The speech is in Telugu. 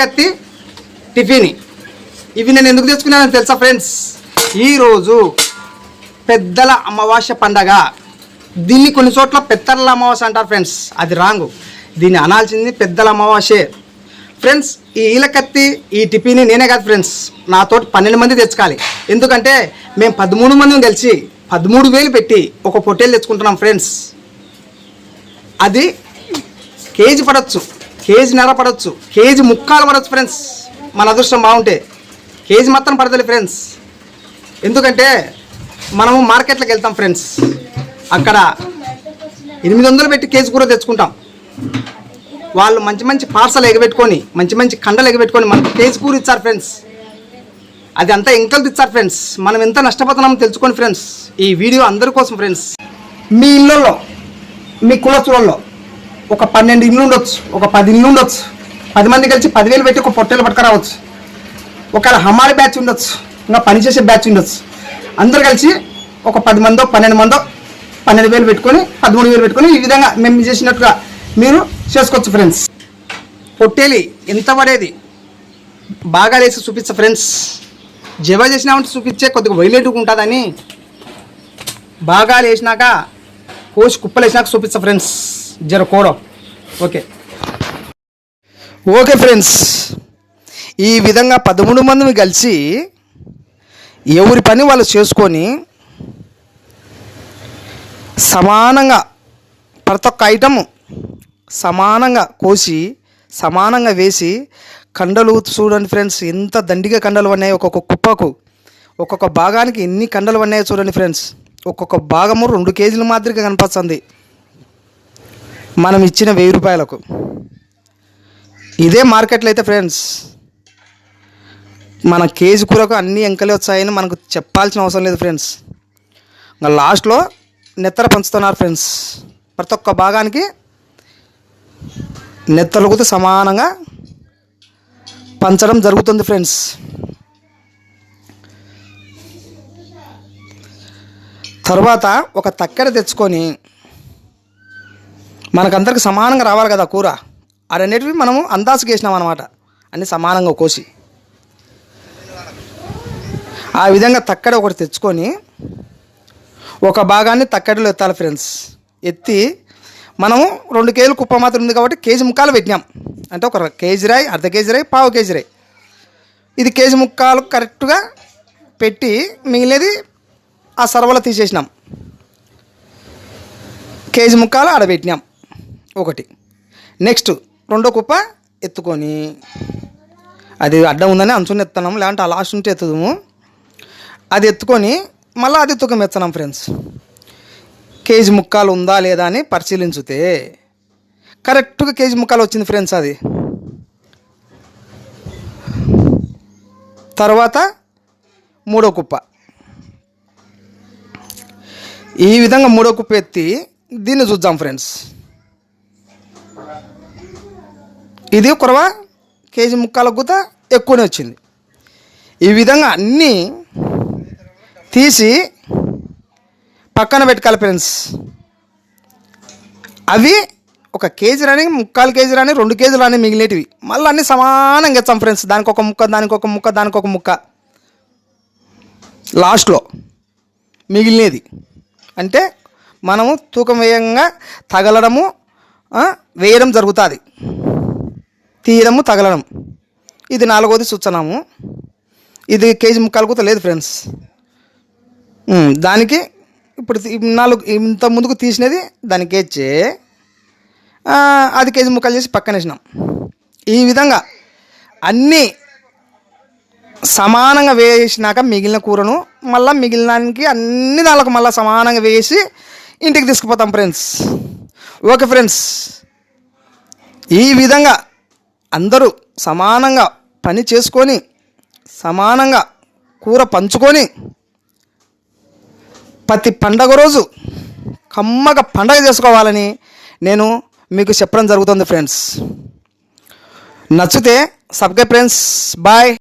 కత్తి టిఫిన్ ఇవి నేను ఎందుకు తెచ్చుకున్నానని తెలుసా ఫ్రెండ్స్? ఈరోజు పెద్దల అమావాస్య పండగ. దీన్ని కొన్ని చోట్ల పెద్దల అమావాస్య అంటారు ఫ్రెండ్స్, అది రాంగు. దీన్ని అనాల్సింది పెద్దల అమావాస్యే ఫ్రెండ్స్. ఈ ఈలకత్తి ఈ టిఫిన్ నేనే కాదు ఫ్రెండ్స్, నాతోటి 12 మంది తెచ్చుకోవాలి. ఎందుకంటే మేము 13 మంది కలిసి 13,000 పెట్టి ఒక పొట్టేలు తెచ్చుకుంటున్నాం ఫ్రెండ్స్. అది కేజీ పడవచ్చు, కేజీ నర పడవచ్చు, కేజీ ముక్కాలు పడవచ్చు ఫ్రెండ్స్. మన అదృష్టం బాగుంటే కేజీ మాత్రం పడతలే ఫ్రెండ్స్. ఎందుకంటే మనము మార్కెట్లోకి వెళ్తాం ఫ్రెండ్స్, అక్కడ 800 పెట్టి కేజీ కూర తెచ్చుకుంటాం. వాళ్ళు మంచి మంచి పార్సల్ ఎగబెట్టుకొని మంచి మంచి కండలు ఎగబెట్టుకొని మనకు కేజీ కూర ఇచ్చారు ఫ్రెండ్స్. అది అంతా ఎంకలు ఇచ్చారు ఫ్రెండ్స్. మనం ఎంత నష్టపోతున్నామో తెలుసుకోండి ఫ్రెండ్స్. ఈ వీడియో అందరి కోసం ఫ్రెండ్స్. మీ ఇళ్ళల్లో మీ కులస్తులలో ఒక 12 ఇళ్ళు ఉండొచ్చు, ఒక 10 ఇళ్ళు ఉండొచ్చు. 10 మంది కలిసి 10,000 పెట్టి ఒక పొట్టేలు పట్టుకురావచ్చు. ఒకవేళ హమాలి బ్యాచ్ ఉండొచ్చు, ఇంకా పనిచేసే బ్యాచ్ ఉండొచ్చు. అందరు కలిసి ఒక 10 మందో 12 మందో 12,000 పెట్టుకొని 13,000 పెట్టుకొని ఈ విధంగా మేము చేసినట్టుగా మీరు చేసుకోవచ్చు ఫ్రెండ్స్. పొట్టేలి ఎంత పడేది బాగా వేసి చూపించ ఫ్రెండ్స్. జవ చేసినామంటే చూపించే కొద్దిగా వైలెంట్గా ఉంటుందని బాగా వేసినాక కోసి కుప్పలు వేసినాక చూపించ ఫ్రెండ్స్. జర కోడం ఓకే ఓకే ఫ్రెండ్స్. ఈ విధంగా 13 మంది కలిసి ఎవరి పని వాళ్ళు చేసుకొని సమానంగా ప్రతి ఒక్క ఐటము సమానంగా కోసి సమానంగా వేసి కండలు చూడండి ఫ్రెండ్స్, ఎంత దండిగా కండలు ఉన్నాయి. ఒక్కొక్క కుప్పకు ఒక్కొక్క భాగానికి ఎన్ని కండలు ఉన్నాయో చూడండి ఫ్రెండ్స్. ఒక్కొక్క భాగము 2 కేజీల మాదిరిగా కనిపిస్తుంది మనం ఇచ్చిన 1000 రూపాయలకు. ఇదే మార్కెట్లో అయితే ఫ్రెండ్స్ మన కేజీ కూరకు అన్ని ఎంకలే వచ్చాయని మనకు చెప్పాల్సిన అవసరం లేదు ఫ్రెండ్స్. ఇంకా లాస్ట్లో నెత్తర పంచుతున్నారు ఫ్రెండ్స్. ప్రతి ఒక్క భాగానికి నెత్తలుగుతూ సమానంగా పంచడం జరుగుతుంది ఫ్రెండ్స్. తర్వాత ఒక తక్కెడ తెచ్చుకొని మనకందరికి సమానంగా రావాలి కదా కూర, అదన్నిటివి మనము అందాజుకి వేసినాం అన్నమాట. అన్నీ సమానంగా కోసి ఆ విధంగా తక్కెడ ఒకటి తెచ్చుకొని ఒక భాగాన్ని తక్కెడలో ఎత్తాలి ఫ్రెండ్స్. ఎత్తి మనము 2 కేజీలు కుప్ప మాత్రం ఉంది కాబట్టి కేజీ ముక్కాలు పెట్టినాం. అంటే ఒక కేజీ రాయి, అర్ధ కేజీ రాయి, పావు కేజీ రాయి, ఇది కేజీ ముక్కాలు కరెక్ట్గా పెట్టి మిగిలినది ఆ సర్వలో తీసేసినాం. కేజీ ముక్కాలు ఆడబెట్టినాం ఒకటి. నెక్స్ట్ 2వ కుప్ప ఎత్తుకొని, అది అడ్డం ఉందని అంచుని ఎత్తున్నాం, లేదంటే ఆ లాస్ట్ ఉంటే ఎత్తుదాము. అది ఎత్తుకొని మళ్ళీ అది తూకం ఎత్తున్నాం ఫ్రెండ్స్. కేజీ ముక్కాలు ఉందా లేదా అని పరిశీలించితే కరెక్ట్గా కేజీ ముక్కాలు వచ్చింది ఫ్రెండ్స్. అది తర్వాత 3వ కుప్ప, ఈ విధంగా 3వ కుప్ప ఎత్తి దీన్ని చూద్దాం ఫ్రెండ్స్. ఇది కొరవ కేజీ ముక్కాల గుత ఎక్కువనే వచ్చింది. ఈ విధంగా అన్నీ తీసి పక్కన పెట్టుకోవాలి ఫ్రెండ్స్. అవి ఒక కేజీ రాని, ముక్కాలు కేజీ రాని, 2 కేజీలు రాని మిగిలినవి మళ్ళీ అన్నీ సమానంగా ఇచ్చాం ఫ్రెండ్స్. దానికి ఒక ముక్క, దానికి ఒక ముక్క, దానికి ఒక ముక్క, లాస్ట్లో మిగిలినది. అంటే మనము తూకం వేయంగా తగలడము వేయడం జరుగుతుంది, తీయడము తగలడం. ఇది 4వది చూస్తున్నాము. ఇది కేజీ ముక్కాలు కూడా లేదు ఫ్రెండ్స్. దానికి ఇప్పుడు 4 ఇంత ముందుకు తీసినది దానికి వేసి అది కేజీ ముక్కలు చేసి పక్కన వేసినాం. ఈ విధంగా అన్నీ సమానంగా వేసినాక మిగిలిన కూరను మళ్ళీ మిగిలినానికి అన్ని దానికి మళ్ళీ సమానంగా వేసి ఇంటికి తీసుకుపోతాం ఫ్రెండ్స్. ఓకే ఫ్రెండ్స్, ఈ విధంగా అందరూ సమానంగా పని చేసుకొని సమానంగా కూర పంచుకొని ప్రతి పండగ రోజు కమ్మగా పండగ చేసుకోవాలని నేను మీకు చెప్పడం జరుగుతుంది ఫ్రెండ్స్. నచ్చితే సబ్స్క్రైబ్ ఫ్రెండ్స్. బాయ్.